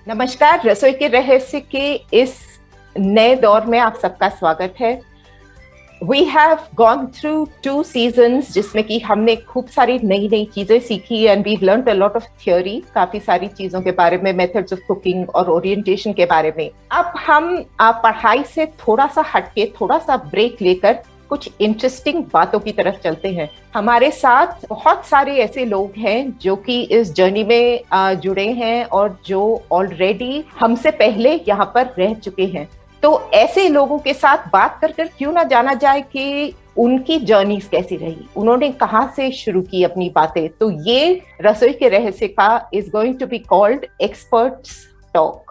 नमस्कार। रसोई के रहस्य के इस नए दौर में आप सबका स्वागत है। We have gone through 2 seasons जिसमें कि हमने खूब सारी नई नई चीजें सीखी and we learned a lot of theory, काफी सारी चीजों के बारे में, मेथड्स ऑफ कुकिंग और ओरिएंटेशन के बारे में। अब हम पढ़ाई से थोड़ा सा हटके, थोड़ा सा ब्रेक लेकर कुछ इंटरेस्टिंग बातों की तरफ चलते हैं। हमारे साथ बहुत सारे ऐसे लोग हैं जो कि इस जर्नी में जुड़े हैं और जो ऑलरेडी हमसे पहले यहाँ पर रह चुके हैं। तो ऐसे लोगों के साथ बात कर क्यों ना जाना जाए कि उनकी जर्नीज कैसी रही, उन्होंने कहाँ से शुरू की अपनी बातें। तो ये रसोई के रहस्य का is going to be called experts talk.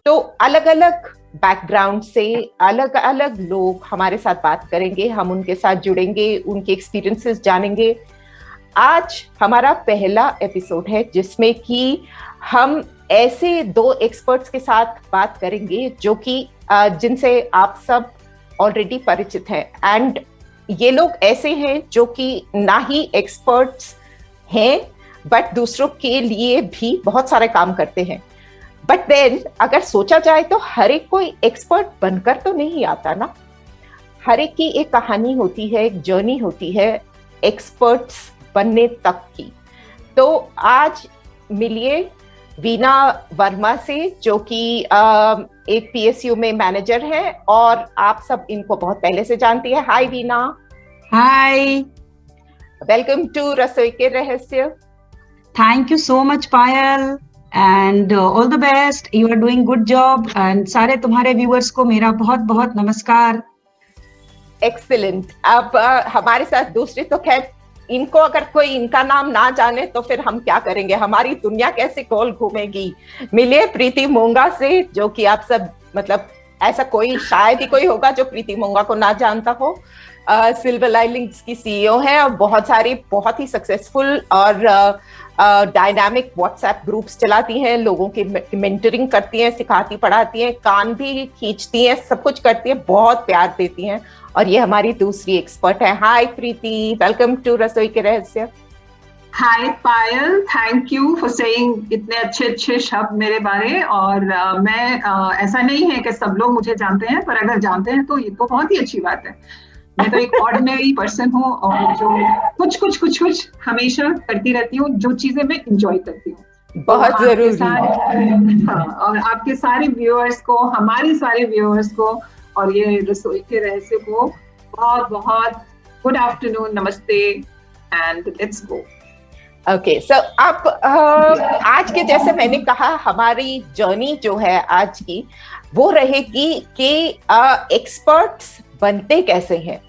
तो अलग अलग बैकग्राउंड से अलग अलग लोग हमारे साथ बात करेंगे, हम उनके साथ जुड़ेंगे, उनके एक्सपीरियंसेस जानेंगे। आज हमारा पहला एपिसोड है जिसमें कि हम ऐसे 2 एक्सपर्ट्स के साथ बात करेंगे जो कि जिनसे आप सब ऑलरेडी परिचित हैं। एंड ये लोग ऐसे हैं जो कि ना ही एक्सपर्ट्स हैं बट दूसरों के लिए भी बहुत सारे काम करते हैं। बट देन अगर सोचा जाए तो हर एक कोई एक्सपर्ट बनकर तो नहीं आता ना। हर एक की एक कहानी होती है, एक जर्नी होती है एक्सपर्ट्स बनने तक की। तो आज मिलिए वीना वर्मा से जो कि एक पीएसयू में मैनेजर है और आप सब इनको बहुत पहले से जानती है। Hi Veena. Hi, welcome to रसोई के रहस्य। Thank you so much Payal and all the best, you are doing good job. And सारे तुम्हारे व्यूअर्स को मेरा बहुत बहुत नमस्कार। एक्सीलेंट। अब हमारे साथ दूसरी, तो खैर इनको अगर कोई इनका नाम ना जाने तो फिर हम क्या करेंगे, हमारी दुनिया कैसे गोल घूमेगी। मिलिए प्रीति मोंगा से जो कि आप सब, मतलब ऐसा कोई शायद ही कोई होगा जो प्रीति मोंगा को ना जानता हो। सिल्वर लाइनिंग्स की सीईओ हैं और बहुत सारी बहुत ही सक्सेसफुल और डायनामिक व्हाट्सएप ग्रुप्स चलाती हैं, लोगों की मेंटरिंग करती हैं, सिखाती पढ़ाती हैं, कान भी खींचती हैं, सब कुछ करती हैं, बहुत प्यार देती हैं। और ये हमारी दूसरी एक्सपर्ट है। हाय प्रीति, वेलकम टू रसोई के रहस्य। हाय पायल, थैंक यू फॉर सेइंग इतने अच्छे अच्छे शब्द मेरे बारे। और मैं ऐसा नहीं है कि सब लोग मुझे जानते हैं, पर अगर जानते हैं तो ये तो बहुत ही अच्छी बात है। मैं तो एक ऑर्डिनरी पर्सन हूँ और जो कुछ हमेशा करती रहती हूँ, जो चीजें मैं इंजॉय करती हूँ। बहुत जरूरी। हाँ, और आपके सारे व्यूअर्स को, हमारे सारे व्यूअर्स को और ये रसोई के रहस्य को बहुत बहुत गुड आफ्टरनून, नमस्ते एंड लेट्स गो। ओके, सो अब आज के, जैसे मैंने कहा, हमारी जर्नी जो है आज की वो रहेगी कि एक्सपर्ट्स बनते कैसे हैं।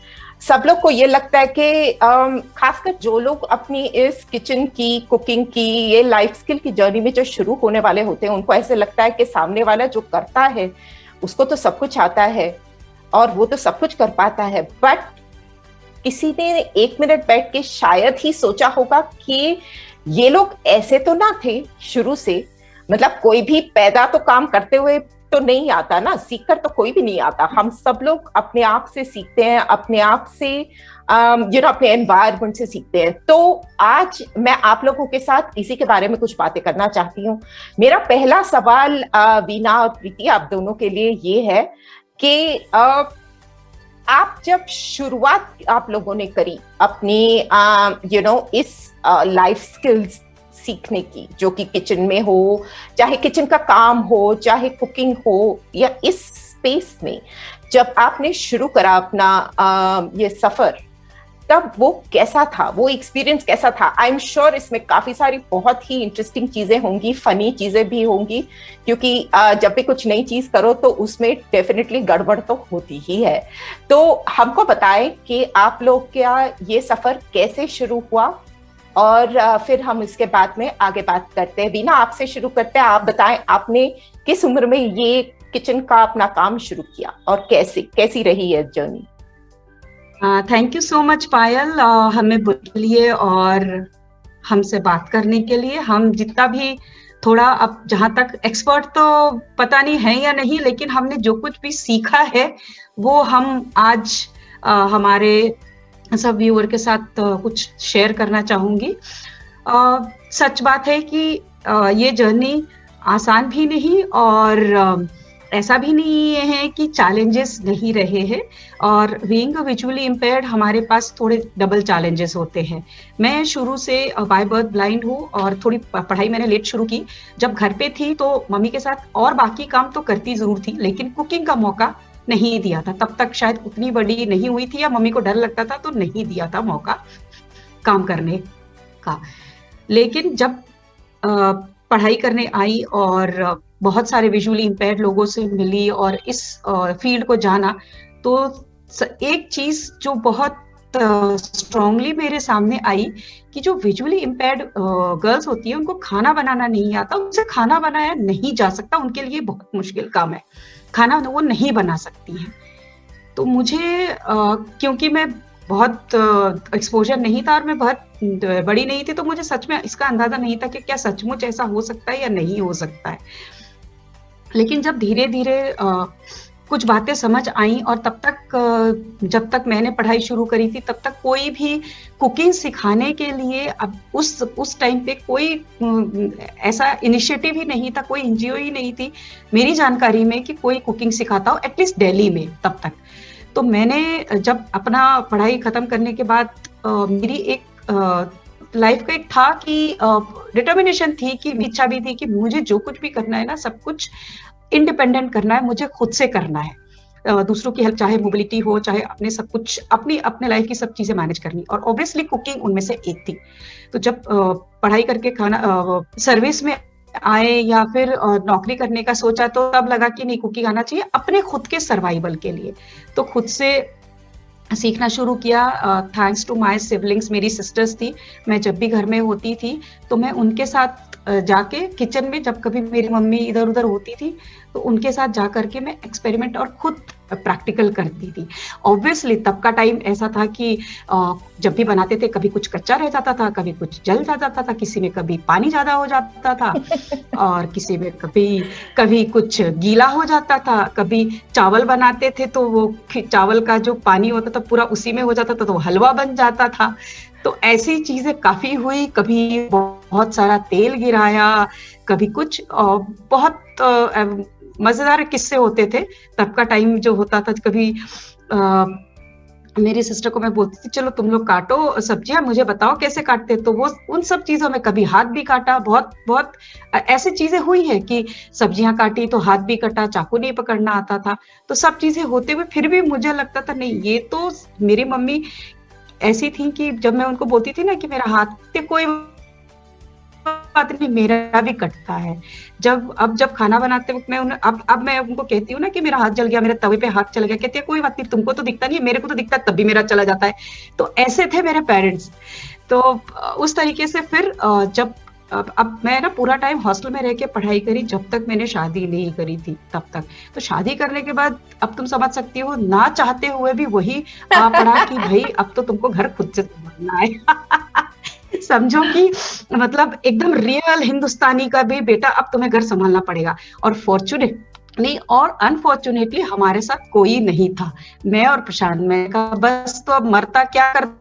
सब लोग को ये लगता है कि खासकर जो लोग अपनी इस किचन की, कुकिंग की, ये लाइफ स्किल की जर्नी में जो शुरू होने वाले होते हैं, उनको ऐसे लगता है कि सामने वाला जो करता है उसको तो सब कुछ आता है और वो तो सब कुछ कर पाता है। बट किसी ने 1 मिनट बैठ के शायद ही सोचा होगा कि ये लोग ऐसे तो ना थे शुरू से। मतलब कोई भी पैदा तो काम करते हुए तो नहीं आता ना, सीखकर तो कोई भी नहीं आता। हम सब लोग अपने आप से सीखते हैं, अपने आप से अपने एनवायरनमेंट से सीखते हैं। तो आज मैं आप लोगों के साथ इसी के बारे में कुछ बातें करना चाहती हूँ। मेरा पहला सवाल वीना और प्रीति, आप दोनों के लिए ये है कि आप जब शुरुआत आप लोगों ने करी अपनी इस लाइफ स्किल्स सीखने की, जो कि किचन में हो, चाहे किचन का काम हो, चाहे कुकिंग हो, या इस स्पेस में जब आपने शुरू करा अपना ये सफर, तब वो कैसा था, वो एक्सपीरियंस कैसा था? आई एम श्योर इसमें काफी सारी बहुत ही इंटरेस्टिंग चीजें होंगी, फनी चीजें भी होंगी, क्योंकि जब भी कुछ नई चीज करो तो उसमें डेफिनेटली गड़बड़ तो होती ही है। तो हमको बताएं कि आप लोग क्या ये सफर कैसे शुरू हुआ और फिर हम इसके बाद में आगे बात करते हैं। वीना, आपसे शुरू करते हैं। आप बताएं, आपने किस उम्र में ये किचन का अपना काम शुरू किया और कैसी रही है journey? Thank you so much Payal, हमें बुलाइए और हमसे बात करने के लिए। हम जितना भी थोड़ा, अब जहां तक एक्सपर्ट तो पता नहीं है या नहीं, लेकिन हमने जो कुछ भी सीखा है वो हम आज हमारे सब व्यूअर के साथ कुछ शेयर करना चाहूंगी। सच बात है कि ये जर्नी आसान भी नहीं, और ऐसा भी नहीं है कि चैलेंजेस नहीं रहे हैं। और बीइंग विजुअली इम्पेयर्ड हमारे पास थोड़े डबल चैलेंजेस होते हैं। मैं शुरू से बाय बर्थ ब्लाइंड हूँ, और थोड़ी पढ़ाई मैंने लेट शुरू की। जब घर पे थी तो मम्मी के साथ और बाकी काम तो करती जरूर थी, लेकिन कुकिंग का मौका नहीं दिया था। तब तक शायद उतनी बड़ी नहीं हुई थी, या मम्मी को डर लगता था तो नहीं दिया था मौका काम करने का। लेकिन जब पढ़ाई करने आई और बहुत सारे विजुअली इम्पेयर्ड लोगों से मिली और इस फील्ड को जाना, तो एक चीज जो बहुत स्ट्रांगली मेरे सामने आई कि जो विजुअली इम्पेयर्ड गर्ल्स होती है उनको खाना बनाना नहीं आता, उनसे खाना बनाया नहीं जा सकता, उनके लिए बहुत मुश्किल काम है, खाना वो नहीं बना सकती हैं। तो मुझे क्योंकि मैं बहुत एक्सपोजर नहीं था और मैं बहुत बड़ी नहीं थी, तो मुझे सच में इसका अंदाजा नहीं था कि क्या सचमुच ऐसा हो सकता है या नहीं हो सकता है। लेकिन जब धीरे धीरे कुछ बातें समझ आई, और तब तक जब तक मैंने पढ़ाई शुरू करी थी तब तक कोई भी कुकिंग सिखाने के लिए अब उस टाइम पे कोई ऐसा इनिशिएटिव ही नहीं था, कोई एनजीओ ही नहीं थी मेरी जानकारी में कि कोई कुकिंग सिखाता हो, एटलीस्ट दिल्ली में तब तक। तो मैंने जब अपना पढ़ाई खत्म करने के बाद मेरी एक लाइफ का एक था कि डिटर्मिनेशन थी, कि इच्छा भी थी कि मुझे जो कुछ भी करना है ना, सब कुछ इंडिपेंडेंट करना है, मुझे खुद से करना है। दूसरों की हेल्प, चाहे मोबिलिटी हो, चाहे अपने सब कुछ अपने लाइफ की सब चीजें मैनेज करनी, और ऑब्वियसली कुकिंग उनमें से एक थी। तो जब पढ़ाई करके खाना सर्विस में आए या फिर नौकरी करने का सोचा, तो तब लगा कि नहीं, कुकिंग आना चाहिए अपने खुद के सर्वाइवल के लिए। तो खुद से सीखना शुरू किया। थैंक्स टू माय सिबलिंग्स, मेरी सिस्टर्स थी, मैं जब भी घर में होती थी तो मैं उनके साथ जाके किचन में, जब कभी मेरी मम्मी इधर उधर होती थी तो उनके साथ जा करके मैं एक्सपेरिमेंट और खुद प्रैक्टिकल करती थी। ऑब्वियसली तब का टाइम ऐसा था कि जब भी बनाते थे कभी कुछ कच्चा रह जाता था, कभी कुछ जल जाता था, किसी में कभी पानी ज्यादा हो जाता था और किसी में कभी कुछ गीला हो जाता था। कभी चावल बनाते थे तो वो चावल का जो पानी होता था पूरा उसी में हो जाता था, तो वो हलवा बन जाता था। तो ऐसी चीजें काफी हुई, कभी बहुत सारा तेल गिराया, कभी कुछ बहुत मजेदार किस्से होते थे तब का टाइम जो होता था। कभी मेरी सिस्टर को मैं बोलती थी, चलो तुम लोग काटो सब्जियां, मुझे बताओ कैसे काटते, तो वो उन सब चीजों में कभी हाथ भी काटा। बहुत ऐसी चीजें हुई है कि सब्जियां काटी तो हाथ भी कटा, चाकू नहीं पकड़ना आता था। तो सब चीजें होते हुए फिर भी मुझे लगता था नहीं, ये तो मेरी मम्मी ऐसी थी कि जब मैं उनको बोलती थी ना कि मेरा हाथ, कोई बात नहीं, मेरा भी कटता है। जब खाना बनाते वक्त मैं अब मैं उनको कहती हूँ ना कि मेरा हाथ जल गया, मेरे तवे पे हाथ चल गया, कहती है कोई बात नहीं, तुमको तो दिखता नहीं है, मेरे को तो दिखता है, तब भी मेरा चला जाता है। तो ऐसे थे मेरे पेरेंट्स। तो उस तरीके से फिर जब अब मैं ना पूरा टाइम हॉस्टल में रह के पढ़ाई करी, जब तक मैंने शादी नहीं करी थी तब तक। तो शादी करने के बाद अब तुम समझ सकती हो, ना चाहते हुए भी वही आ पड़ा कि भाई अब तो तुमको घर खुद से संभालना है। समझो कि मतलब एकदम रियल हिंदुस्तानी का भी बेटा, अब तुम्हें घर संभालना पड़ेगा। और फॉर्चुनेटली और अनफॉर्चुनेटली हमारे साथ कोई नहीं था, मैं और प्रशांत। मैं कहा बस तो अब मरता क्या करता,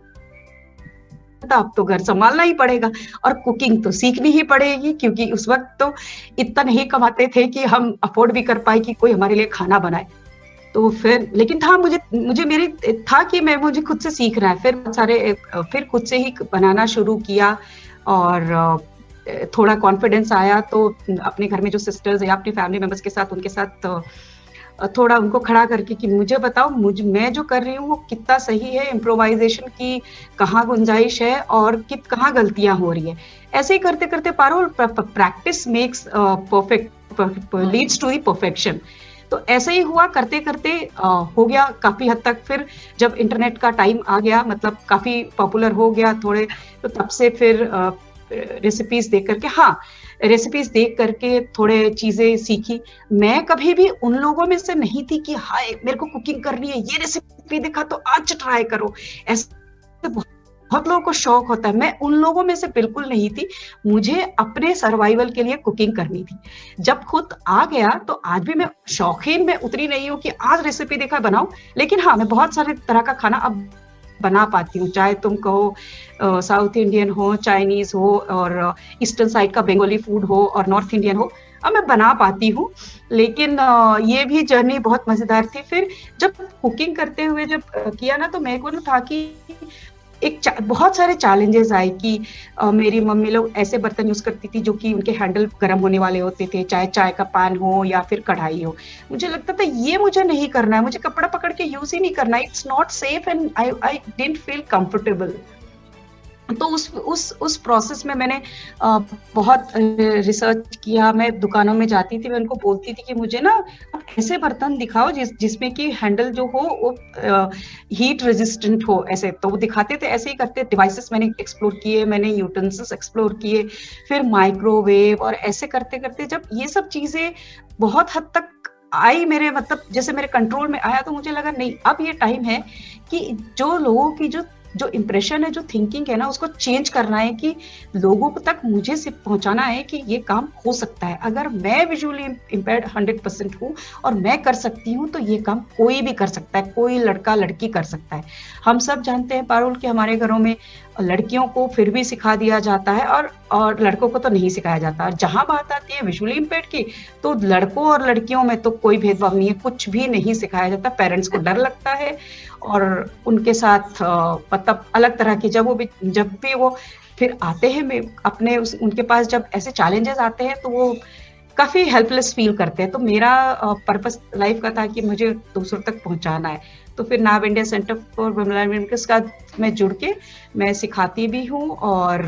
अब तो घर संभालना ही पड़ेगा और कुकिंग तो सीखनी ही पड़ेगी, क्योंकि उस वक्त तो इतना नहीं कमाते थे कि हम अफोर्ड भी कर पाए कि कोई हमारे लिए खाना बनाए। तो फिर लेकिन था मुझे मेरी था कि मुझे खुद से सीखना है। फिर खुद से ही बनाना शुरू किया और थोड़ा कॉन्फिडेंस आया, तो अपने घर में जो सिस्टर्स या अपने फैमिली मेंबर्स के साथ, उनके साथ थोड़ा उनको खड़ा करके कि मुझे बताओ मैं जो कर रही हूँ वो कितना सही है, इम्प्रोवाइजेशन की कहाँ गुंजाइश है और कहाँ गलतियां हो रही है। ऐसे ही करते करते Parul, practice makes perfect, leads to the perfection. तो ऐसे ही हुआ, करते करते हो गया काफी हद तक। फिर जब इंटरनेट का टाइम आ गया, मतलब काफी पॉपुलर हो गया थोड़े, तो तब से फिर रेसिपीज देख करके थोड़े चीजें सीखी। मैं कभी भी उन लोगों में से नहीं थी कि हाय मेरे को कुकिंग करनी है, ये रेसिपी देखा तो आज ट्राई करो। ऐसे बहुत लोगों को शौक होता है, मैं उन लोगों में से बिल्कुल नहीं थी। मुझे अपने सर्वाइवल के लिए कुकिंग करनी थी। जब खुद आ गया तो आज भी मैं शौकीन में उतरी नहीं हूँ कि आज रेसिपी देखा बनाऊं, लेकिन हाँ, मैं बहुत सारे तरह का खाना अब बना पाती हूँ। चाहे तुम कहो साउथ इंडियन हो, चाइनीज हो, और ईस्टर्न साइड का बंगाली फूड हो, और नॉर्थ इंडियन हो, अब मैं बना पाती हूँ। लेकिन ये भी जर्नी बहुत मजेदार थी। फिर जब कुकिंग करते हुए जब किया ना, तो मेरे को ना था कि बहुत सारे चैलेंजेस आए कि मेरी मम्मी लोग ऐसे बर्तन यूज करती थी जो कि उनके हैंडल गर्म होने वाले होते थे, चाहे चाय का पान हो या फिर कढ़ाई हो। मुझे लगता था ये मुझे नहीं करना है, मुझे कपड़ा पकड़ के यूज ही नहीं करना, it's not safe and I didn't feel comfortable. तो उस प्रोसेस में मैंने बहुत रिसर्च किया। मैं दुकानों में जाती थी, मैं उनको बोलती थी कि मुझे ना ऐसे बर्तन दिखाओ जिसमें कि हैंडल जो हो वो हीट रेजिस्टेंट हो, ऐसे। तो वो दिखाते थे, ऐसे ही करते। डिवाइसेस मैंने एक्सप्लोर किए, मैंने यूटेंसिल्स एक्सप्लोर किए, फिर माइक्रोवेव, और ऐसे करते करते जब ये सब चीजें बहुत हद तक आई मेरे, मतलब जैसे मेरे कंट्रोल में आया, तो मुझे लगा नहीं, अब ये टाइम है कि जो लोगों की जो इम्प्रेशन है, जो थिंकिंग है ना, उसको चेंज करना है, कि लोगों तक मुझे सिर्फ पहुंचाना है कि ये काम हो सकता है। अगर मैं विजुअली इम्पेयर्ड 100% हूँ और मैं कर सकती हूँ, तो ये काम कोई भी कर सकता है, कोई लड़का लड़की कर सकता है। हम सब जानते हैं पारुल कि हमारे घरों में लड़कियों को फिर भी सिखा दिया जाता है और लड़कों को तो नहीं सिखाया जाता। और जहां बात आती है विजुअली इम्पेयर्ड की, तो लड़कों और लड़कियों में तो कोई भेदभाव नहीं है, कुछ भी नहीं सिखाया जाता। पेरेंट्स को डर लगता है और उनके साथ मतलब अलग तरह की जब भी वो फिर आते हैं अपने उनके पास जब ऐसे चैलेंजेस आते हैं, तो वो काफी हेल्पलेस फील करते हैं। तो मेरा पर्पस लाइफ का था कि मुझे दूसरों तक पहुंचाना है। तो फिर नाव इंडिया सेंटर फॉर वुमेन के साथ मैं जुड़ के मैं सिखाती भी हूँ, और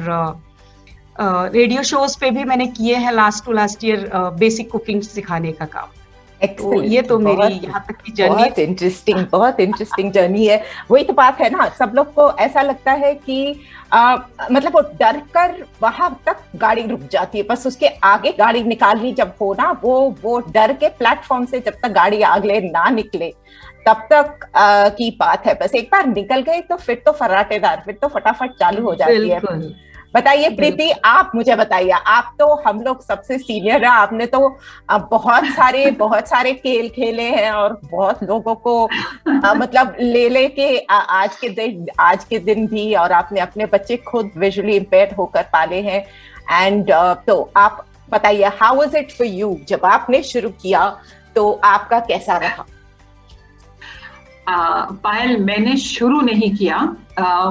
रेडियो शोज पे भी मैंने किए हैं लास्ट ईयर बेसिक कुकिंग सिखाने का काम। तो ये तो मेरी यहाँ तक की जर्नी बहुत इंटरेस्टिंग जर्नी है। वही तो बात है ना, सब लोग को ऐसा लगता है कि मतलब वो डर कर वहां तक गाड़ी रुक जाती है, बस उसके आगे गाड़ी निकालनी जब हो ना, वो डर के प्लेटफॉर्म से जब तक गाड़ी आगे ना निकले तब तक की बात है। बस एक बार निकल गई तो फिर तो फराटेदार, फिर तो फटाफट चालू हो जाती है। बताइए प्रीति, आप मुझे बताइए, आप तो हम लोग सबसे सीनियर है, आपने तो बहुत सारे खेल खेले हैं और बहुत लोगों को मतलब ले के आज के दिन भी, और आपने अपने बच्चे खुद विजुअली इम्पेयर्ड होकर पाले हैं। एंड तो आप बताइए, how was it for you? जब आपने शुरू किया तो आपका कैसा रहा? पायल, मैंने शुरू नहीं किया।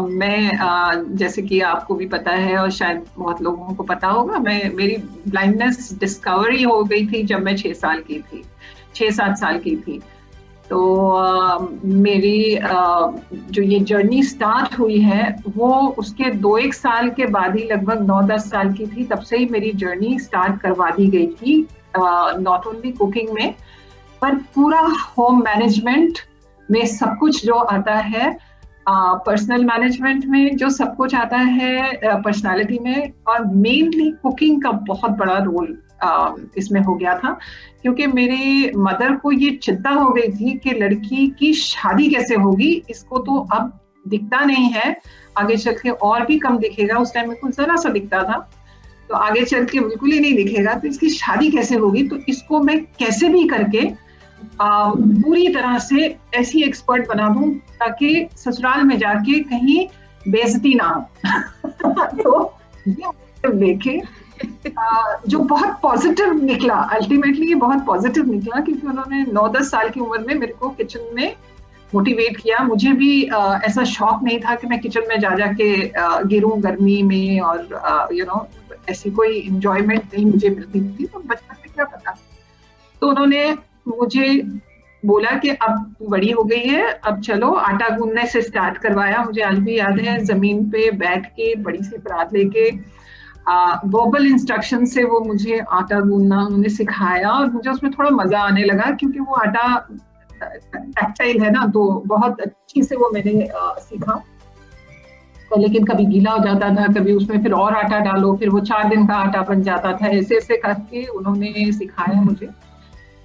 मैं जैसे कि आपको भी पता है और शायद बहुत लोगों को पता होगा, मेरी ब्लाइंडनेस डिस्कवरी हो गई थी जब मैं 6-7 साल की थी। तो मेरी जो ये जर्नी स्टार्ट हुई है वो उसके 2-1 साल के बाद ही, लगभग 9-10 साल की थी, तब से ही मेरी जर्नी स्टार्ट करवा दी गई थी। नॉट ओनली कुकिंग में, पर पूरा होम मैनेजमेंट में सब कुछ जो आता है, पर्सनल मैनेजमेंट में जो सब कुछ आता है, पर्सनालिटी में, और मेनली कुकिंग का बहुत बड़ा रोल इसमें हो गया था। क्योंकि मेरी मदर को ये चिंता हो गई थी कि लड़की की शादी कैसे होगी, इसको तो अब दिखता नहीं है, आगे चल के और भी कम दिखेगा। उस टाइम में कुछ जरा सा दिखता था, तो आगे चल के बिल्कुल ही नहीं दिखेगा, तो इसकी शादी कैसे होगी, तो इसको मैं कैसे भी करके पूरी तरह से ऐसी एक्सपर्ट बना दूं ताकि ससुराल में जाके कहीं बेइज्जती ना हो। तो ये लेके जो बहुत पॉजिटिव निकला, अल्टीमेटली ये बहुत पॉजिटिव निकला, क्योंकि उन्होंने 9-10 साल की उम्र में मेरे को किचन में मोटिवेट किया। मुझे भी ऐसा शौक नहीं था कि मैं किचन में जा के गिरूं गर्मी में, और ऐसी कोई एंजॉयमेंट नहीं मुझे मिलती थी, तो बचपन में क्या पता। तो उन्होंने मुझे बोला कि अब तू बड़ी हो गई है, अब चलो आटा गूंदने से स्टार्ट करवाया। मुझे आज भी याद है, जमीन पे बैठ के बड़ी सी परात लेके वर्बल इंस्ट्रक्शन से वो मुझे आटा गूंदना उन्होंने सिखाया, और मुझे उसमें थोड़ा मजा आने लगा, क्योंकि वो आटा टैक्टाइल है ना, तो बहुत अच्छी से वो मैंने सीखा। तो लेकिन कभी गीला हो जाता था, कभी उसमें फिर और आटा डालो, फिर वो 4 दिन का आटा बन जाता था। ऐसे ऐसे करके उन्होंने सिखाया मुझे।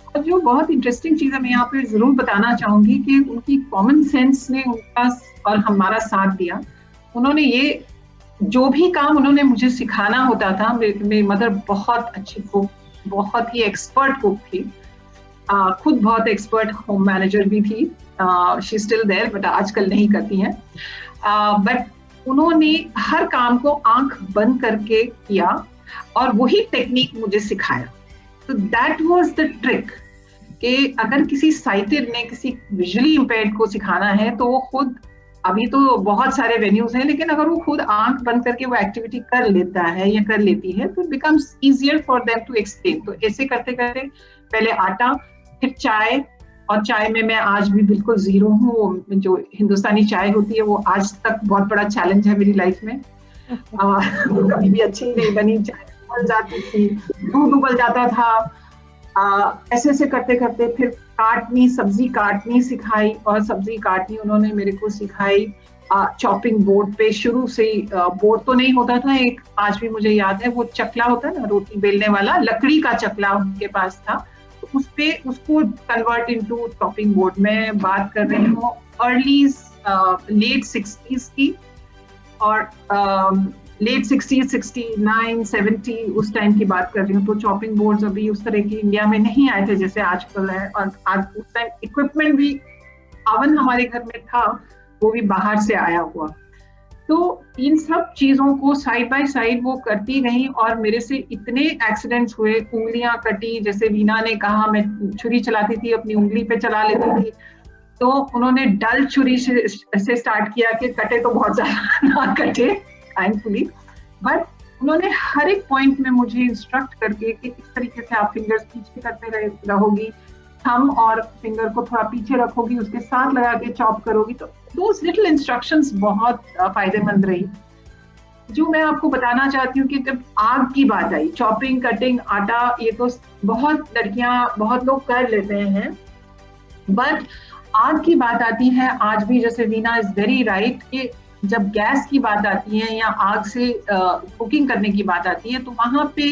और जो बहुत इंटरेस्टिंग चीज है मैं यहाँ पे जरूर बताना चाहूंगी कि उनकी कॉमन सेंस ने उनका और हमारा साथ दिया। उन्होंने ये जो भी काम उन्होंने मुझे सिखाना होता था, मेरी मदर बहुत अच्छी कुक, बहुत ही एक्सपर्ट कुक थी, खुद बहुत एक्सपर्ट होम मैनेजर भी थी, शी स्टिल देयर बट आजकल नहीं करती हैं, बट उन्होंने हर काम को आंख बंद करके किया और वही टेक्निक मुझे सिखाया। तो दैट वाज द ट्रिक कि अगर किसी साइटेड ने किसी विजुअली इम्पेयर्ड को सिखाना है तो वो खुद, अभी तो बहुत सारे वेन्यूज हैं, लेकिन अगर वो खुद आंख बंद करके वो एक्टिविटी कर लेता है या कर लेती है तो it becomes easier for them to explain. तो ऐसे करते करते पहले आटा, फिर चाय, और चाय में मैं आज भी बिल्कुल जीरो हूँ। वो जो हिंदुस्तानी चाय होती है वो आज तक बहुत बड़ा चैलेंज है मेरी लाइफ में। कभी भी अच्छी नहीं बनी, चाय उबल जाती थी, दूध उबल जाता था। ऐसे ऐसे करते करते फिर सब्जी काटनी सिखाई, और सब्जी काटनी उन्होंने मेरे को सिखाई चॉपिंग बोर्ड पे। शुरू से बोर्ड तो नहीं होता था, एक आज भी मुझे याद है वो चकला होता है ना रोटी बेलने वाला, लकड़ी का चकला उनके पास था, तो उस पे उसको कन्वर्ट इनटू चॉपिंग बोर्ड। मैं बात कर रही हूँ अर्ली लेट 60s की, और लेट 60s, 69, 70 उस टाइम की बात कर रही हूँ। तो चॉपिंग बोर्ड्स अभी उस तरह की इंडिया में नहीं आए थे जैसे आजकल है, और आज उस टाइम इक्विपमेंट भी, ओवन हमारे घर में था वो भी बाहर से आया हुआ। तो इन सब चीजों को साइड बाय साइड वो करती गई, और मेरे से इतने एक्सीडेंट्स हुए, उंगलियां कटी, जैसे वीना ने कहा मैं छुरी चलाती थी अपनी उंगली पे चला लेती थी, तो उन्होंने डल छुरी से स्टार्ट किया कि कटे तो बहुत ज्यादा ना कटे थैंकफुली, बट उन्होंने हर एक पॉइंट में मुझे इंस्ट्रक्ट करके कि इस तरीके से आप फिंगर्स पीछे करते रहोगी, थंब और फिंगर को थोड़ा पीछे रखोगी, उसके साथ लगा के चॉप करोगी। तो दोस लिटिल इंस्ट्रक्शंस बहुत फायदेमंद रही। जो मैं आपको बताना चाहती हूँ कि जब आग की बात आई, चॉपिंग, कटिंग, आटा, ये तो बहुत लड़कियां, बहुत लोग कर लेते हैं, बट आग की बात आती है आज भी, जैसे वीना इज वेरी राइट कि जब गैस की बात आती है या आग से कुकिंग करने की बात आती है, तो वहां पे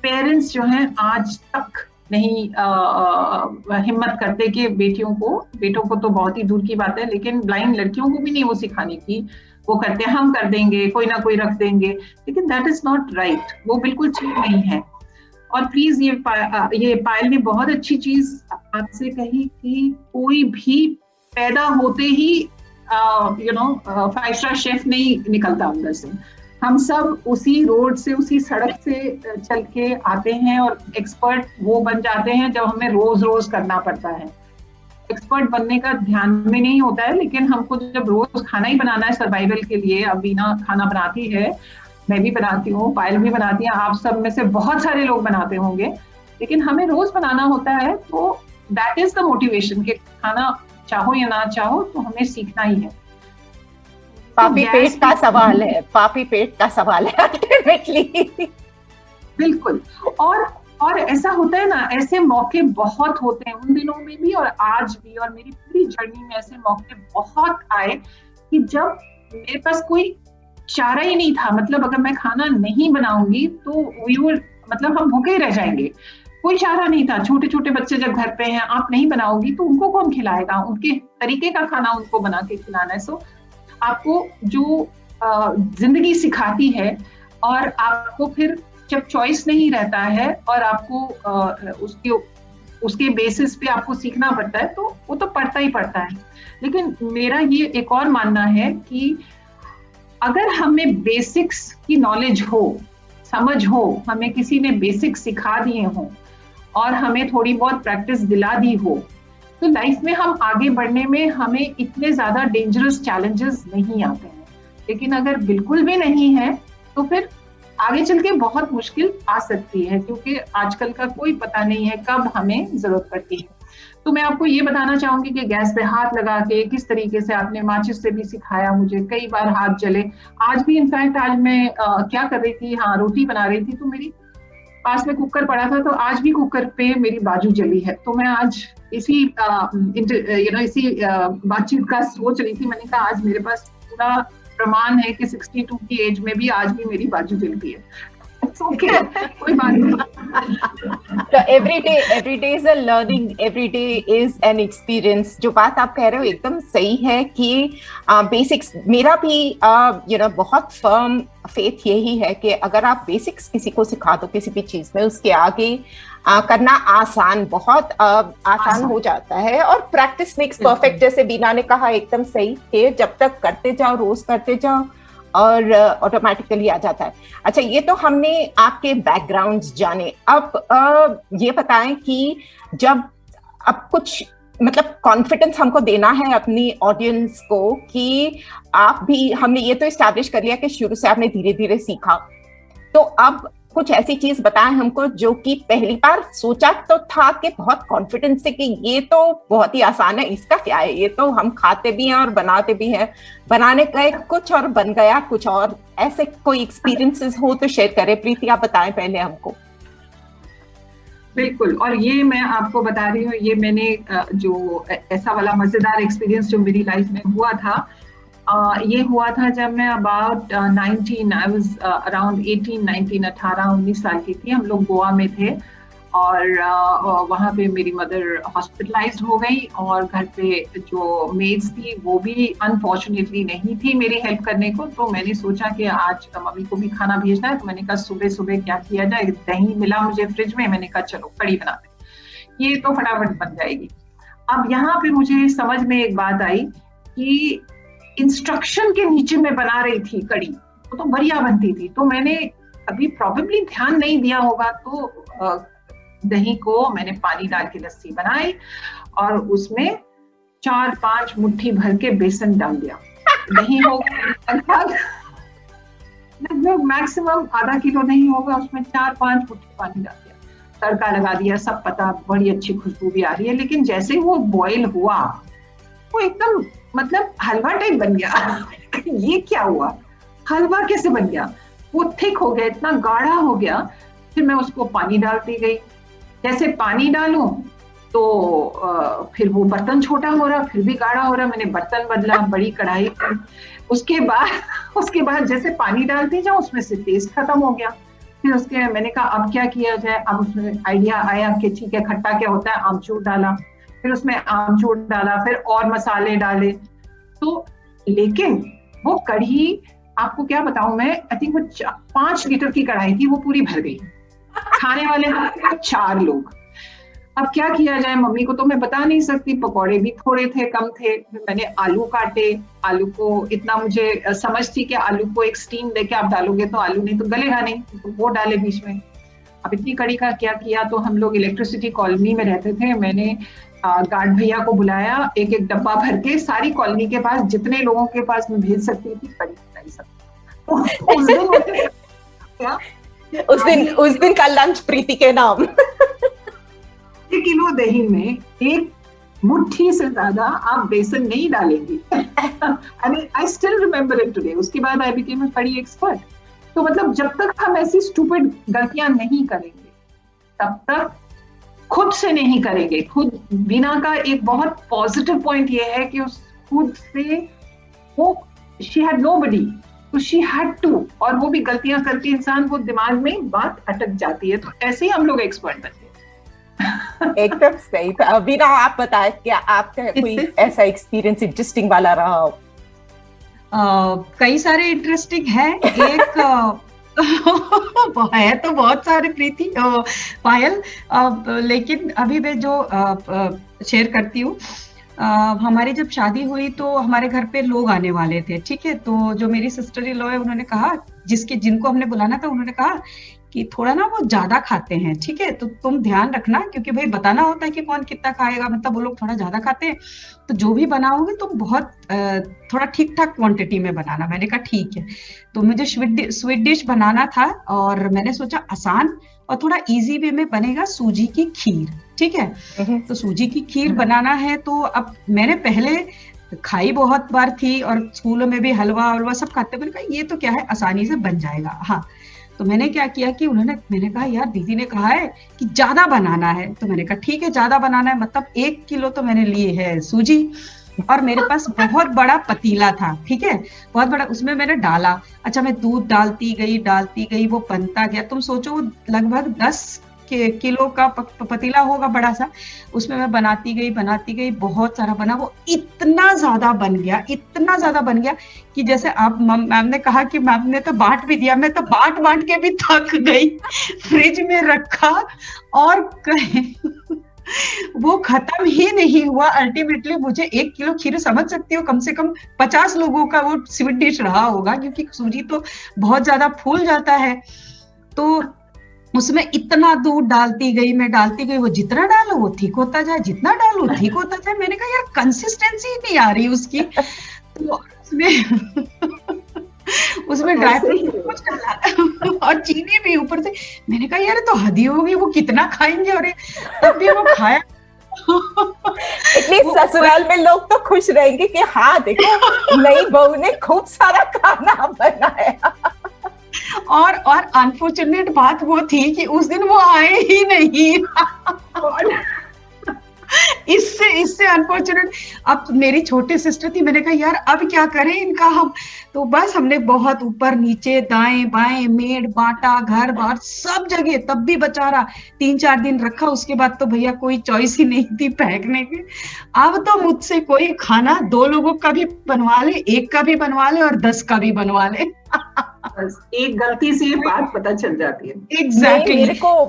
पेरेंट्स जो हैं आज तक नहीं हिम्मत करते कि बेटों को तो बहुत ही दूर की बात है, लेकिन ब्लाइंड लड़कियों को भी नहीं वो सिखाने की, वो करते हैं हम कर देंगे, कोई ना कोई रख देंगे, लेकिन दैट इज नॉट राइट, वो बिल्कुल ठीक नहीं है। और प्लीज ये पायल ने बहुत अच्छी चीज आपसे कही कि कोई भी पैदा होते ही 5 स्टार शेफ नहीं निकलता अंदर से। हम सब उसी रोड से, उसी सड़क से चल के आते हैं, और एक्सपर्ट वो बन जाते हैं जब हमें रोज रोज करना पड़ता है। एक्सपर्ट बनने का ध्यान में नहीं होता है, लेकिन हमको जब रोज खाना ही बनाना है सर्वाइवल के लिए, अब वीना खाना बनाती है, मैं भी बनाती हूँ, पायल भी बनाती है, आप सब में से बहुत सारे लोग बनाते होंगे, लेकिन हमें रोज बनाना होता है, तो दैट इज द मोटिवेशन कि खाना चाहो या ना चाहो तो हमें सीखना ही है। पापी पेट का सवाल है, पापी पेट का सवाल है अल्टीमेटली। बिल्कुल। और ऐसा होता है ना, ऐसे मौके बहुत होते हैं उन दिनों में भी और आज भी, और मेरी पूरी जर्नी में ऐसे मौके बहुत आए कि जब मेरे पास कोई चारा ही नहीं था, मतलब अगर मैं खाना नहीं बनाऊंगी तो मतलब हम भूखे रह जाएंगे, कोई चारा नहीं था। छोटे छोटे बच्चे जब घर पे हैं, आप नहीं बनाओगी तो उनको कौन खिलाएगा, उनके तरीके का खाना उनको बना के खिलाना है। सो आपको जो जिंदगी सिखाती है, और आपको फिर जब चॉइस नहीं रहता है और आपको उसके बेसिस पे आपको सीखना पड़ता है, तो वो तो पड़ता ही पड़ता है। लेकिन मेरा ये एक और मानना है कि अगर हमें बेसिक्स की नॉलेज हो, समझ हो, हमें किसी ने बेसिक्स सिखा दिए हों और हमें थोड़ी बहुत प्रैक्टिस दिला दी हो, तो लाइफ में हम आगे बढ़ने में हमें इतने ज्यादा डेंजरस चैलेंजेस नहीं आते हैं। लेकिन अगर बिल्कुल भी नहीं है तो फिर आगे चल के बहुत मुश्किल आ सकती है, क्योंकि आजकल का कोई पता नहीं है कब हमें जरूरत पड़ती है। तो मैं आपको ये बताना चाहूंगी कि गैस पे हाथ लगा के किस तरीके से, आपने माचिस से भी सिखाया मुझे, कई बार हाथ जले। आज भी इनफैक्ट आज मैं क्या कर रही थी, रोटी बना रही थी, तो मेरी पास में कुकर पड़ा था, तो आज भी कुकर पे मेरी बाजू जली है। तो मैं आज इसी बातचीत का सोच रही थी, मैंने कहा आज मेरे पास पूरा प्रमाण है कि 62 की एज में भी आज भी मेरी बाजू जलती है। ओके, कोई बात नहीं। So every day is a learning, every day is an experience. जो बात आप कह रहे हो एकदम सही है कि बेसिक्स, मेरा भी बहुत फर्म फेथ यही है कि अगर आप बेसिक्स किसी को सिखा दो किसी भी चीज में, उसके आगे करना आसान, बहुत आसान हो जाता है। और प्रैक्टिस मेक्स परफेक्ट, जैसे बीना ने कहा एकदम सही है, जब तक करते जाओ, रोज करते जाओ और ऑटोमेटिकली आ जाता है। अच्छा, ये तो हमने आपके बैकग्राउंड्स जाने। अब ये बताएं कि जब अब कुछ मतलब कॉन्फिडेंस हमको देना है अपनी ऑडियंस को कि आप भी, हमने ये तो एस्टैब्लिश कर लिया कि शुरू से आपने धीरे धीरे सीखा, तो अब कुछ ऐसी चीज बताएं हमको जो कि पहली बार सोचा तो था कि बहुत कॉन्फिडेंस से कि ये तो बहुत ही आसान है, इसका क्या है, ये तो हम खाते भी हैं और बनाते भी हैं, बनाने गए कुछ और बन गया कुछ और। ऐसे कोई एक्सपीरियंसेस हो तो शेयर करें। प्रीति, आप बताएं पहले हमको। बिल्कुल, और ये मैं आपको बता रही हूँ, ये मैंने जो ऐसा वाला मजेदार एक्सपीरियंस जो मेरी लाइफ में हुआ था, ये हुआ था जब मैं अबाउट 19, आई वाज अराउंड 18 साल की थी। हम लोग गोवा में थे और वहाँ पे मेरी मदर हॉस्पिटलाइज्ड हो गई और घर पे जो मेड्स थी वो भी अनफॉर्चुनेटली नहीं थी मेरी हेल्प करने को। तो मैंने सोचा कि आज मम्मी को भी खाना भेजना है, तो मैंने कहा सुबह सुबह क्या किया जाए, दही मिला मुझे फ्रिज में, मैंने कहा चलो कड़ी बनाते, ये तो फटाफट बन जाएगी। अब यहाँ पे मुझे समझ में एक बात आई कि इंस्ट्रक्शन के नीचे मैं बना रही थी कड़ी, वो तो बढ़िया बनती थी। तो मैंने अभी प्रॉबेबली ध्यान नहीं दिया होगा, तो दही को मैंने पानी डाल के लस्सी बनाई और उसमें 4-5 मुट्ठी भर के बेसन डाल दिया। दही होगा लगभग मैक्सिमम आधा किलो दही होगा, उसमें 4-5 मुट्ठी पानी डाल दिया, तड़का लगा दिया, सब पता, बड़ी अच्छी खुशबू भी आ रही है। लेकिन जैसे वो बॉयल हुआ, वो एकदम मतलब हलवा टाइप बन गया। ये क्या हुआ, हलवा कैसे बन गया? वो थिक हो गया, इतना गाढ़ा हो गया। फिर मैं उसको पानी डालती गई, जैसे पानी डालूं तो फिर वो बर्तन छोटा हो रहा, फिर भी गाढ़ा हो रहा। मैंने बर्तन बदला, बड़ी कढ़ाई। उसके बाद जैसे पानी डालती जाऊं, उसमें से टेस्ट खत्म हो गया। फिर उसके मैंने कहा अब क्या किया जाए। अब उसमें आइडिया आया कि ठीक है, खट्टा क्या होता है, आमचूर डाला, फिर उसमें आमचूर डाला, फिर और मसाले डाले। तो लेकिन वो कढ़ी, आपको क्या बताऊं मैं, आई थिंक वो 5 लीटर की कढ़ाई थी, वो पूरी भर गई। खाने वाले हम 4 लोग। अब क्या किया जाए, मम्मी को तो मैं बता नहीं सकती, पकौड़े भी थोड़े थे, कम थे। मैंने आलू काटे, आलू को इतना मुझे समझ थी कि आलू को एक स्टीम देके आप डालोगे तो आलू नहीं तो गलेगा नहीं, तो वो डाले बीच में। अब इतनी कड़ी का क्या किया, तो हम लोग इलेक्ट्रिसिटी कॉलोनी में रहते थे, मैंने गार्ड भैया को बुलाया, एक एक डब्बा भर के सारी कॉलोनी के पास जितने लोगों के पास मैं भेज सकती थी कड़ी बनाई सब। उस दिन का लंच प्रीति के नाम। 1 किलो दही में 1 मुट्ठी से ज्यादा आप बेसन नहीं डालेंगे। I still remember it today. उसके बाद आई बिकेम अ कड़ी एक्सपर्ट। तो मतलब जब तक हम ऐसी स्टूपिड गलतियां नहीं करेंगे, तब तक खुद से नहीं करेंगे। खुद बीना का एक बहुत पॉजिटिव पॉइंट ये है कि उस खुद से वो शी हैड नोबडी, तो शी हैड टू, और वो भी गलतियां करके इंसान को दिमाग में बात अटक जाती है। तो ऐसे ही हम लोग एक्सपर्ट बनते हैं। एकदम सही। बीना, आप बताएं, क्या आपका कोई ऐसा एक्सपीरियंस इंटरेस्टिंग वाला रहा हो? कई सारे इंटरेस्टिंग है। एक है तो बहुत सारे प्रीति, पायल, लेकिन अभी मैं जो शेयर करती हूँ, हमारी जब शादी हुई तो हमारे घर पे लोग आने वाले थे, ठीक है। तो जो मेरी सिस्टर इन लॉ है, उन्होंने कहा, जिनको हमने बुलाना था, उन्होंने कहा कि थोड़ा ना वो ज्यादा खाते हैं, ठीक है, तो तुम ध्यान रखना, क्योंकि भाई बताना होता है कि कौन कितना खाएगा, मतलब वो लोग थोड़ा ज्यादा खाते हैं, तो जो भी बनाओगे तुम बहुत थोड़ा ठीक ठाक क्वांटिटी में बनाना। मैंने कहा ठीक है। तो मुझे स्वीट डिश बनाना था और मैंने सोचा आसान और थोड़ा इजी वे में बनेगा सूजी की खीर, ठीक है। तो सूजी की खीर बनाना है, तो अब मैंने पहले खाई बहुत बार थी और स्कूलों में भी हलवा सब खाते, मैंने कहा ये तो क्या है, आसानी से बन जाएगा। हाँ, तो मैंने क्या किया कि मैंने कहा यार दीदी ने कहा है कि ज्यादा बनाना है, तो मैंने कहा ठीक है ज्यादा बनाना है, मतलब 1 किलो तो मैंने लिए है सूजी। और मेरे पास बहुत बड़ा पतीला था, ठीक है, बहुत बड़ा, उसमें मैंने डाला, अच्छा मैं दूध डालती गई, वो बनता गया। तुम सोचो वो लगभग 10 किलो का पतीला होगा बड़ा सा, उसमें मैं बनाती गई, बहुत सारा बना। वो इतना ज्यादा बन गया कि जैसे आप मैम ने कहा कि मैम ने तो बांट भी दिया, मैं तो बांट के भी थक गई। फ्रिज में रखा और वो खत्म ही नहीं हुआ। अल्टीमेटली मुझे 1 किलो खीर, समझ सकती हो कम से कम 50 लोगों का वो स्वीट डिश रहा होगा, क्योंकि सूजी तो बहुत ज्यादा फूल जाता है। तो उसमें इतना दूध डालती गई, वो जितना डालो वो ठीक होता जाए, जितना डालो ठीक होता जाए। मैंने कहा यार कंसिस्टेंसी नहीं आ रही उसकी। तो उसमें ड्राई फ्रूट कुछ डाला और चीनी भी ऊपर से। मैंने कहा यार तो हद ही होगी, वो कितना खाएंगे, और तब भी वो खाया। एटलीस्ट ससुराल में लोग तो खुश रहेंगे कि हाँ देखो नई बहू ने खूब सारा खाना बनाया। और अनफॉर्चुनेट बात वो थी कि उस दिन वो आए ही नहीं। इससे अनफॉर्चुनेट। अब मेरी छोटी सिस्टर थी, मैंने कहा यार अब क्या करें इनका हम। तो बस हमने बहुत ऊपर नीचे दाएं बाएं मेड बांटा, घर बाहर सब जगह, तब भी बचा रहा। 3-4 दिन रखा, उसके बाद तो भैया कोई चॉइस ही नहीं थी फेंकने की। अब तो मुझसे कोई खाना 2 लोगों का भी बनवा ले, 1 का भी बनवा ले और 10 का भी बनवा ले। बस एक गलती से बात पता चल जाती है। Exactly.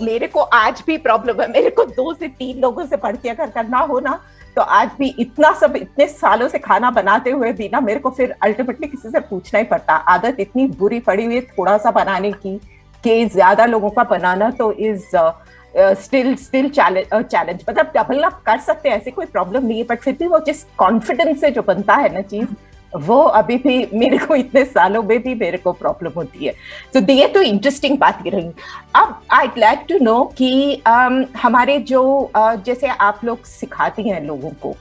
मेरे को आज भी प्रॉब्लम है। मेरे को 2 से 3 लोगों से बढ़ के अगर करना हो ना, तो आज भी इतने सालों से खाना बनाते हुए भी ना, मेरे को फिर अल्टीमेटली किसी से पूछना ही पड़ता। आदत इतनी बुरी पड़ी हुई है थोड़ा सा बनाने की, कि ज्यादा लोगों का बनाना तो इज स्टिल चैलेंज। मतलब डबल अप कर सकते हैं, ऐसे कोई प्रॉब्लम नहीं है, बट फिर भी वो जिस कॉन्फिडेंस से जो बनता है ना चीज, वो अभी भी मेरे को इतने सालों में भी मेरे को प्रॉब्लम होती है। तो ये तो इंटरेस्टिंग बात ही रही। अब आई लाइक टू नो कि हमारे जो जैसे आप लोग सिखाती हैं लोगों को,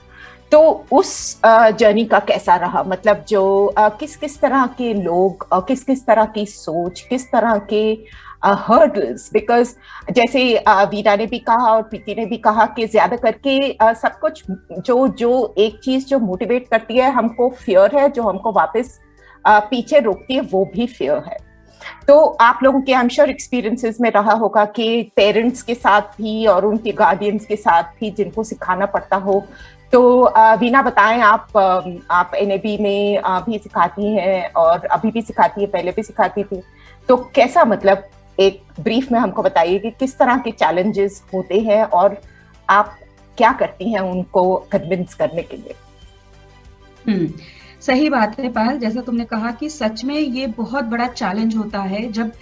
तो उस जर्नी का कैसा रहा? मतलब जो किस किस तरह के लोग, किस किस तरह की सोच, किस तरह के हर्डल्स, बिकॉज जैसे वीना ने भी कहा और प्रीति ने भी कहा कि ज्यादा करके सब कुछ जो एक चीज जो मोटिवेट करती है हमको, फियर है जो हमको वापस पीछे रोकती है, वो भी फियर है। तो आप लोगों के आई एम श्योर एक्सपीरियंसेस में रहा होगा कि पेरेंट्स के साथ भी और उनके गार्डियंस के साथ भी जिनको सिखाना पड़ता हो। तो वीना बताएं, आप NAB में भी सिखाती हैं और अभी भी सिखाती है, पहले भी सिखाती थी, तो कैसा, मतलब एक ब्रीफ में हमको बताइए कि किस तरह के चैलेंजेस होते हैं और आप क्या करती हैं उनको कन्विंस करने के लिए। सही बात है पायल, जैसा तुमने कहा कि सच में ये बहुत बड़ा चैलेंज होता है जब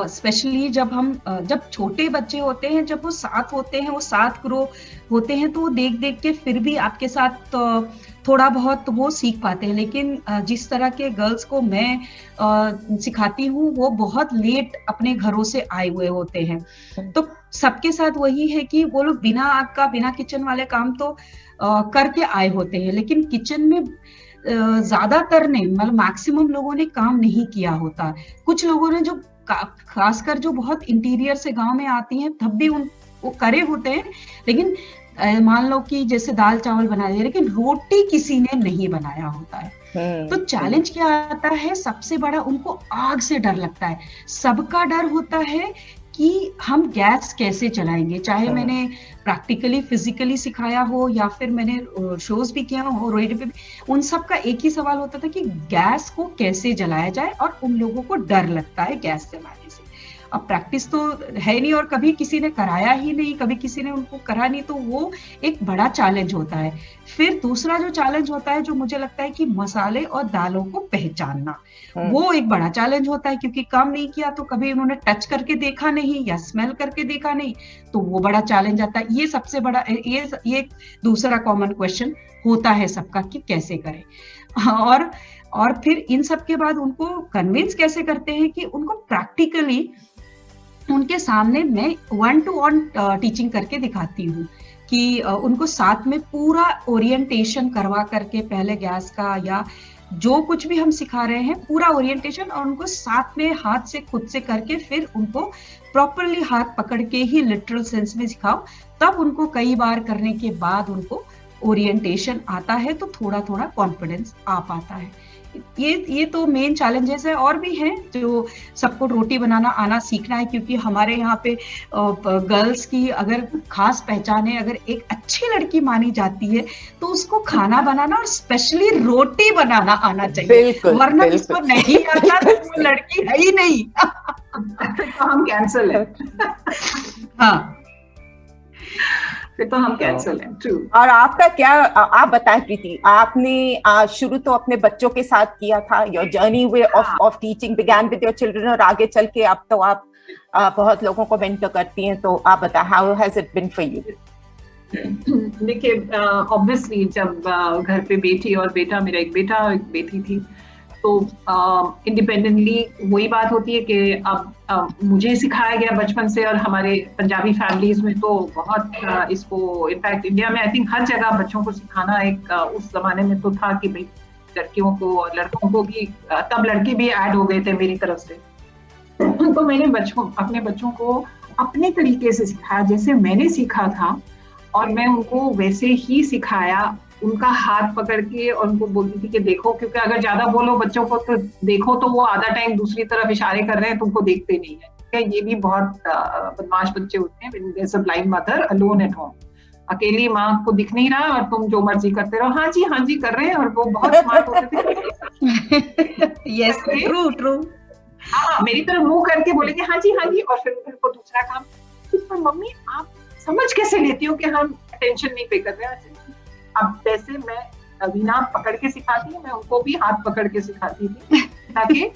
स्पेशली जब छोटे बच्चे होते हैं, जब वो साथ होते हैं, वो साथ ग्रो होते हैं, तो वो देख देख के फिर भी आपके साथ थोड़ा बहुत वो सीख पाते हैं। लेकिन जिस तरह के गर्ल्स को मैं सिखाती हूँ, वो बहुत लेट अपने घरों से आए हुए होते हैं। तो सबके साथ वही है कि वो लोग बिना आग का, बिना किचन वाले काम तो करके आए होते हैं, लेकिन किचन में ज्यादातर ने, मतलब मैक्सिमम लोगों ने काम नहीं किया होता। कुछ लोगों ने जो खासकर जो बहुत इंटीरियर से गांव में आती हैं, तब भी वो करे होते हैं, लेकिन मान लो कि जैसे दाल चावल बना दिया, लेकिन रोटी किसी ने नहीं बनाया होता है। तो चैलेंज क्या आता है सबसे बड़ा, उनको आग से डर लगता है। सबका डर होता है कि हम गैस कैसे चलाएंगे, चाहे मैंने प्रैक्टिकली फिजिकली सिखाया हो या फिर मैंने शोज भी किया हो रेडियो पे भी, उन सब का एक ही सवाल होता था कि गैस को कैसे जलाया जाए, और उन लोगों को डर लगता है गैस जलाने से। अब प्रैक्टिस तो है नहीं और कभी किसी ने कराया ही नहीं, कभी किसी ने उनको करा नहीं, तो वो एक बड़ा चैलेंज होता है। फिर दूसरा जो चैलेंज होता है, जो मुझे लगता है कि मसाले और दालों को पहचानना, वो एक बड़ा चैलेंज होता है, क्योंकि काम नहीं किया तो कभी उन्होंने टच करके देखा नहीं या स्मेल करके देखा नहीं, तो वो बड़ा चैलेंज आता है। ये सबसे बड़ा, ये दूसरा कॉमन क्वेश्चन होता है सबका कि कैसे करें। और फिर इन सब के बाद उनको कन्विंस कैसे करते हैं कि उनको प्रैक्टिकली उनके सामने मैं 1-to-1 टीचिंग करके दिखाती हूँ कि उनको साथ में पूरा ओरिएंटेशन करवा करके, पहले गैस का या जो कुछ भी हम सिखा रहे हैं पूरा ओरिएंटेशन, और उनको साथ में हाथ से खुद से करके फिर उनको प्रॉपरली हाथ पकड़ के ही लिटरल सेंस में सिखाओ। तब उनको कई बार करने के बाद उनको ओरिएंटेशन आता है तो थोड़ा थोड़ा कॉन्फिडेंस आ पाता है। ये तो मेन चैलेंजेस है, और भी हैं जो सबको रोटी बनाना आना सीखना है, क्योंकि हमारे यहाँ पे गर्ल्स की अगर खास पहचान है, अगर एक अच्छी लड़की मानी जाती है तो उसको खाना बनाना और स्पेशली रोटी बनाना आना चाहिए, वरना उसको नहीं आता तो वो लड़की है ही नहीं। तो हम कैंसल है। हाँ, फिर तो हम कैंसल हैं। ट्रू। और आपका क्या, आप बताएं प्रीति, आपने शुरू तो अपने बच्चों के साथ किया था, your journey way of teaching began with your children, और आगे चल के अब तो आप बहुत लोगों को मेंटर करती हैं, तो आप बताएं how has it been for you? देखिए, ऑब्वियसली जब घर पे बेटी और बेटा, मेरा एक बेटा और एक बेटी थी, तो इंडिपेंडेंटली वही बात होती है कि अब मुझे सिखाया गया बचपन से, और हमारे पंजाबी फैमिलीज में तो बहुत इसको, इनफैक्ट इंडिया में आई थिंक हर जगह बच्चों को सिखाना एक उस जमाने में तो था कि भाई लड़कियों को और लड़कों को भी, तब लड़के भी ऐड हो गए थे मेरी तरफ से। तो मैंने अपने बच्चों को अपने तरीके से सिखाया, जैसे मैंने सीखा था, और मैं उनको वैसे ही सिखाया, उनका हाथ पकड़ के, और उनको बोलती थी कि देखो, क्योंकि अगर ज्यादा बोलो बच्चों को तो देखो तो वो आधा टाइम दूसरी तरफ इशारे कर रहे हैं, तुमको देखते नहीं है। ये भी बहुत बदमाश बच्चे होते हैं, there's a blind mother alone at home, अकेली माँ को दिख नहीं रहा और तुम जो मर्जी करते रहो, हाँ जी कर रहे हैं, और वो बहुत स्मार्ट होते थे। Yes, true true. हाँ, मेरी तरफ मुंह करके बोलेंगे हाँ जी, और फिर उनको दूसरा काम, पर मम्मी आप समझ कैसे लेती हो कि हम अटेंशन नहीं पे कर रहे हैं? अब जैसे मैं वीणा पकड़ के सिखाती हूँ, मैं उनको भी हाथ पकड़ के सिखाती थी, ताकि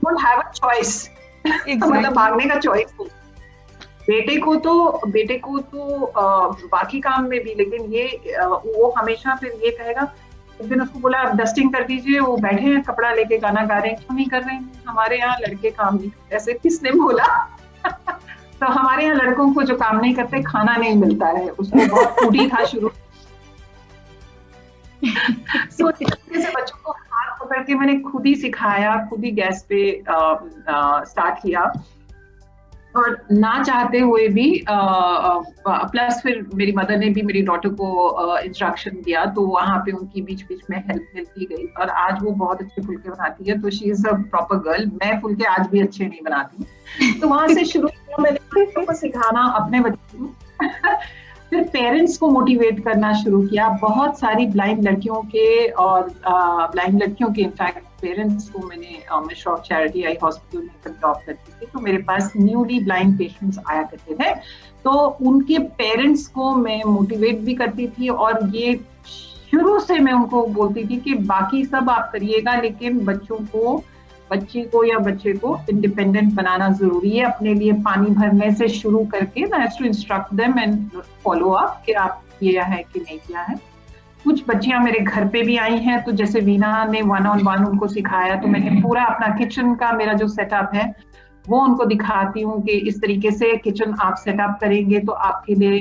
don't have a choice, मतलब भागने का चॉइस नहीं। बेटे को तो बाकी काम में भी, लेकिन ये वो हमेशा फिर ये कहेगा, एक दिन उसको बोला आप डस्टिंग कर दीजिए, वो बैठे हैं कपड़ा लेके गाना गा रहे हैं, क्यों नहीं कर रहे हैं? हमारे यहाँ लड़के काम नहीं, ऐसे किसने बोला? तो हमारे यहाँ लड़कों को जो काम नहीं करते खाना नहीं मिलता है, उसको बहुत फूडी था शुरू। So, जैसे बच्चों को हाथ पकड़ के मैंने खुद ही सिखाया, खुद ही गैस पे स्टार्ट किया, और ना चाहते हुए भी प्लस फिर मेरी मदर ने भी मेरी डॉटर को इंस्ट्रक्शन दिया, तो वहाँ पे उनकी बीच में हेल्प मिलती गई, और आज वो बहुत अच्छे फुलके बनाती है, तो she is a proper girl. मैं फुलके आज भी अच्छे नहीं बनाती, तो वहां से शुरू किया मैंने बच्चों को सिखाना, अपने बच्चों को। फिर पेरेंट्स को मोटिवेट करना शुरू किया। बहुत सारी ब्लाइंड लड़कियों के और ब्लाइंड लड़कियों के इनफैक्ट पेरेंट्स को मैंने mission of charity eye hospital में जॉब करती थी, तो मेरे पास न्यूली ब्लाइंड पेशेंट्स आया करते थे, तो उनके पेरेंट्स को मैं मोटिवेट भी करती थी, और ये शुरू से मैं उनको बोलती थी कि बाकी सब आप करिएगा, लेकिन बच्ची को या बच्चे को इंडिपेंडेंट बनाना जरूरी है। अपने लिए पानी भरने से शुरू करके I have to instruct them and follow up कि आप किया है कि नहीं किया है। कुछ बच्चियां मेरे घर पे भी आई हैं, तो जैसे वीणा ने 1-on-1 उनको सिखाया, तो मैंने पूरा अपना किचन का मेरा जो सेटअप है वो उनको दिखाती हूँ कि इस तरीके से किचन आप सेटअप करेंगे तो आपके लिए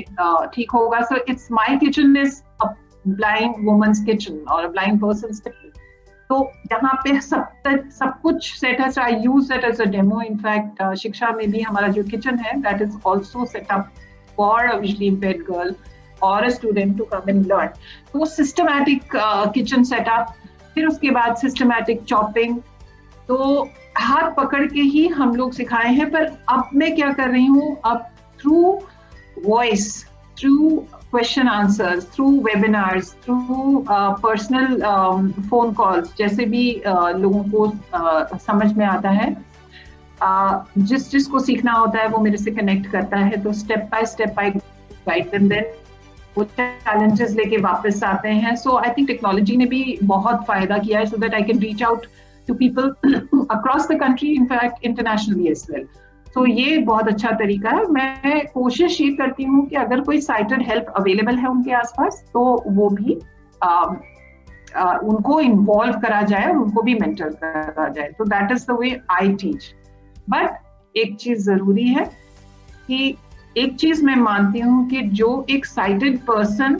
ठीक होगा। So it's my kitchen is a blind women's kitchen और ब्लाइंड पर्सन्स किचन। तो यहाँ पे सब कुछ सेट है, I use it as a demo. In fact शिक्षा में भी हमारा जो किचन है that is also setup for a visually impaired girl और a student to come and learn. तो सिस्टमैटिक किचन सेटअप, फिर उसके बाद सिस्टमैटिक चॉपिंग, तो हाथ पकड़ के ही हम लोग सिखाए हैं। पर अब मैं क्या कर रही हूँ, अब through voice, through question answers, through webinars, through personal phone calls, जैसे भी लोगों को समझ में आता है, जिसको सीखना होता है वो मेरे से कनेक्ट करता है, तो step by step I guide them, then वो चैलेंजेस लेके वापस आते हैं। सो आई थिंक टेक्नोलॉजी ने भी बहुत फायदा किया है, so that I can reach out to people across the country, in fact internationally as well. तो ये बहुत अच्छा तरीका है। मैं कोशिश ये करती हूँ कि अगर कोई साइटेड हेल्प अवेलेबल है उनके आसपास, तो वो भी उनको इन्वॉल्व करा जाए और उनको भी मेंटर करा जाए। तो that is the way I teach. But एक चीज जरूरी है कि एक चीज मैं मानती हूँ कि जो एक साइटेड पर्सन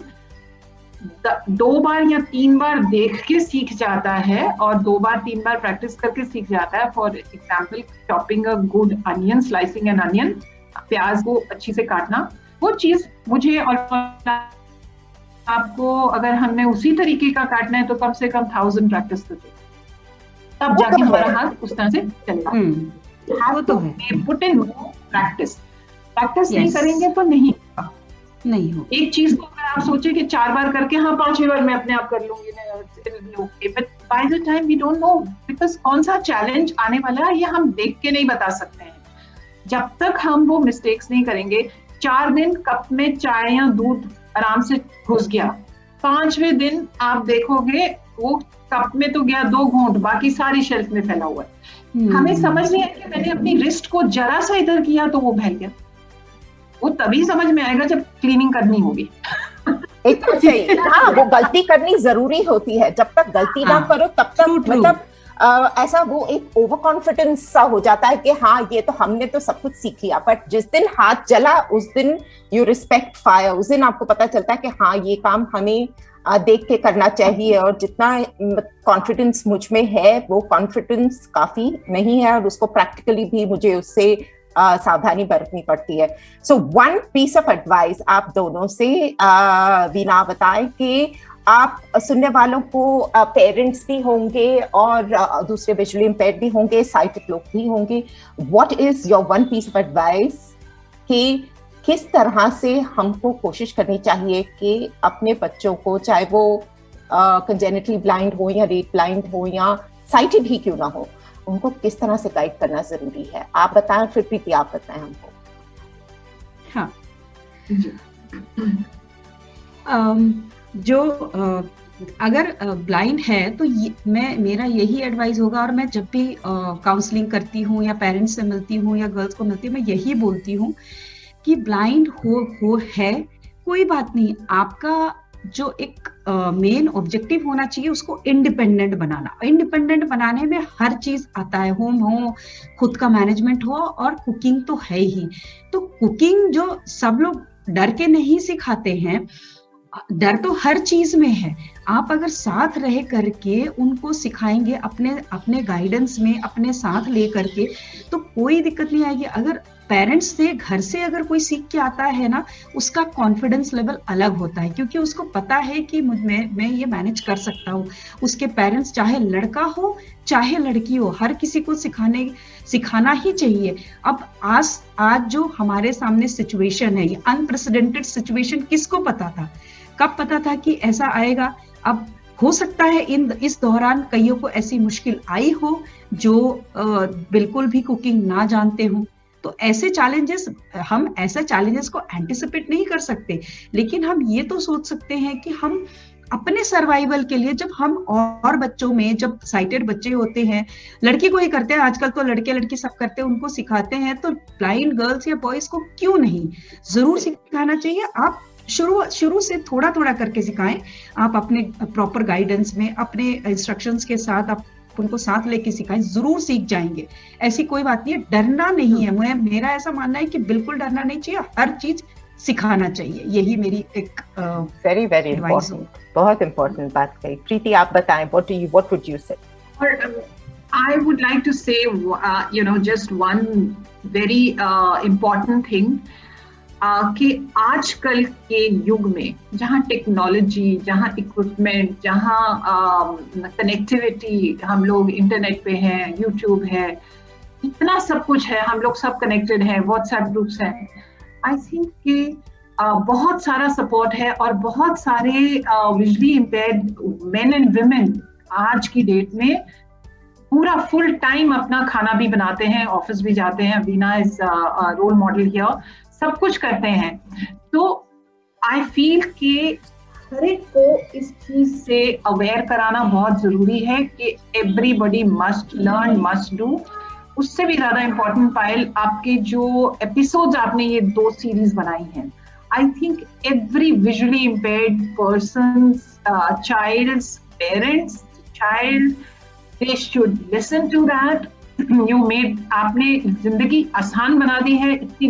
2 बार या 3 बार देख के सीख जाता है और 2 बार 3 बार प्रैक्टिस करके सीख जाता है, for example chopping a good onion, slicing N onion, प्याज को अच्छी से काटना, वो चीज मुझे और आपको अगर हमने उसी तरीके का काटना है तो कम से कम 1000 प्रैक्टिस तो चाहिए, तब वो जाके तो हमारा है। हाथ उस तरह से चलेगा। वो तो है। पुट इन प्रैक्टिस, प्रैक्टिस नहीं Yes. करेंगे तो नहीं होगा। नहीं हो। एक चीज को अगर आप सोचे कि 4 बार करके हाँ 5वें बार मैं अपने आप कर लूंगी, but by the time we don't know, because कौन सा चैलेंज आने वाला है ये हम देख के नहीं बता सकते हैं। जब तक हम वो मिस्टेक्स नहीं करेंगे, 4 दिन कप में चाय या दूध आराम से घुस गया, 5वें दिन आप देखोगे वो कप में तो गया 2 घूंट, बाकी सारी शेल्फ में फैला हुआ है। हमें समझ नहीं है कि मैंने अपनी रिस्ट को जरा सा इधर किया तो वो फैल गया। वो तभी समझ में आएगा जब क्लीनिंग करनी होगी। एकदम सही। हाँ, वो गलती करनी जरूरी होती है, जब तक गलती ना करो तब तक मतलब ऐसा वो एक ओवर कॉन्फिडेंस सा हो जाता है कि हाँ ये तो हमने तो सब कुछ सीख लिया, बट जिस दिन हाथ जला उस दिन यू रिस्पेक्ट फायर, उस दिन आपको पता चलता है कि हाँ ये काम हमें देख के करना चाहिए, और जितना कॉन्फिडेंस मुझ में है वो कॉन्फिडेंस काफी नहीं है, और उसको प्रैक्टिकली भी मुझे उससे सावधानी बरतनी पड़ती है। So one piece of advice आप दोनों से वीना बताएं कि आप सुनने वालों को पेरेंट्स भी होंगे और दूसरे विजुअली इम्पेयर्ड भी होंगे, साइटेड लोग भी होंगे, what is your one piece of advice कि किस तरह से हमको कोशिश करनी चाहिए कि अपने बच्चों को, चाहे वो कंजेनिटली ब्लाइंड हो या रीड ब्लाइंड हो या साइटेड ही क्यों ना हो, उनको किस तरह से गाइड करना जरूरी है? आप बताएं, फिर प्रीति आप बताएं हमको। हाँ, जो अगर ब्लाइंड है तो मेरा यही एडवाइस होगा, और मैं जब भी काउंसलिंग करती हूँ या पेरेंट्स से मिलती हूँ या गर्ल्स को मिलती हूँ, मैं यही बोलती हूँ कि ब्लाइंड हो है कोई बात नहीं, आपका जो एक मेन ऑब्जेक्टिव होना चाहिए उसको इंडिपेंडेंट बनाना। इंडिपेंडेंट बनाने में हर चीज आता है, होम हो, खुद का मैनेजमेंट हो, और कुकिंग तो है ही। तो कुकिंग जो सब लोग डर के नहीं सिखाते हैं, डर तो हर चीज में है। आप अगर साथ रह करके उनको सिखाएंगे, अपने गाइडेंस में अपने साथ ले करके, तो कोई दिक्कत नहीं आएगी। अगर पेरेंट्स से, घर से अगर कोई सीख के आता है ना, उसका कॉन्फिडेंस लेवल अलग होता है, क्योंकि उसको पता है कि मैं ये मैनेज कर सकता हूँ। उसके पेरेंट्स चाहे लड़का हो चाहे लड़की हो, हर किसी को सिखाना ही चाहिए। अब आज जो हमारे सामने सिचुएशन है, ये अनप्रेसिडेंटेड सिचुएशन, किसको पता था, कब पता था कि ऐसा आएगा? अब हो सकता है इस दौरान कईयों को ऐसी मुश्किल आई हो जो बिल्कुल भी कुकिंग ना जानते हो, तो ऐसे चैलेंजेस को एंटिसिपेट नहीं कर सकते, लेकिन हम ये तो सोच सकते हैं कि हम अपने सर्वाइवल के लिए, जब हम और बच्चों में, जब साइटेड बच्चे होते हैं, लड़की को ही करते हैं आजकल, तो लड़के लड़की सब करते हैं, उनको सिखाते हैं, तो ब्लाइंड गर्ल्स या बॉयज को क्यों नहीं जरूर सिखाना चाहिए। आप शुरू से थोड़ा थोड़ा करके सिखाएं, आप अपने प्रॉपर गाइडेंस में, अपने इंस्ट्रक्शंस के साथ आप उनको साथ लेके सिखाएं, जरूर सीख जाएंगे। ऐसी कोई बात नहीं है, डरना नहीं है। मेरा ऐसा मानना है कि बिल्कुल डरना नहीं चाहिए, हर चीज सिखाना चाहिए। यही मेरी एक वेरी वेरी इम्पोर्टेंट, बहुत इम्पोर्टेंट बात कही। प्रीति आप बताएं, what would you say? I would like to say just one very important thing, कि आजकल के युग में जहाँ टेक्नोलॉजी, जहाँ इक्विपमेंट, जहाँ कनेक्टिविटी, हम लोग इंटरनेट पे हैं, यूट्यूब है, इतना सब कुछ है, हम लोग सब कनेक्टेड हैं, व्हाट्सएप ग्रुप्स हैं। आई थिंक कि बहुत सारा सपोर्ट है, और बहुत सारे visually impaired main and women आज की डेट में पूरा फुल टाइम अपना खाना भी बनाते हैं, ऑफिस भी जाते हैं, Veena is role model here, सब कुछ करते हैं। तो आई फील कि हर एक को इस चीज से अवेयर कराना बहुत जरूरी है कि everybody must learn, must do. उससे भी ज्यादा इम्पोर्टेंट पायल, आपके जो एपिसोड्स आपने ये 2 सीरीज बनाई हैं, I think every visually impaired persons, childs, parents, child, they should listen to that. आपने जिंदगी आसान बना दी है, इतनी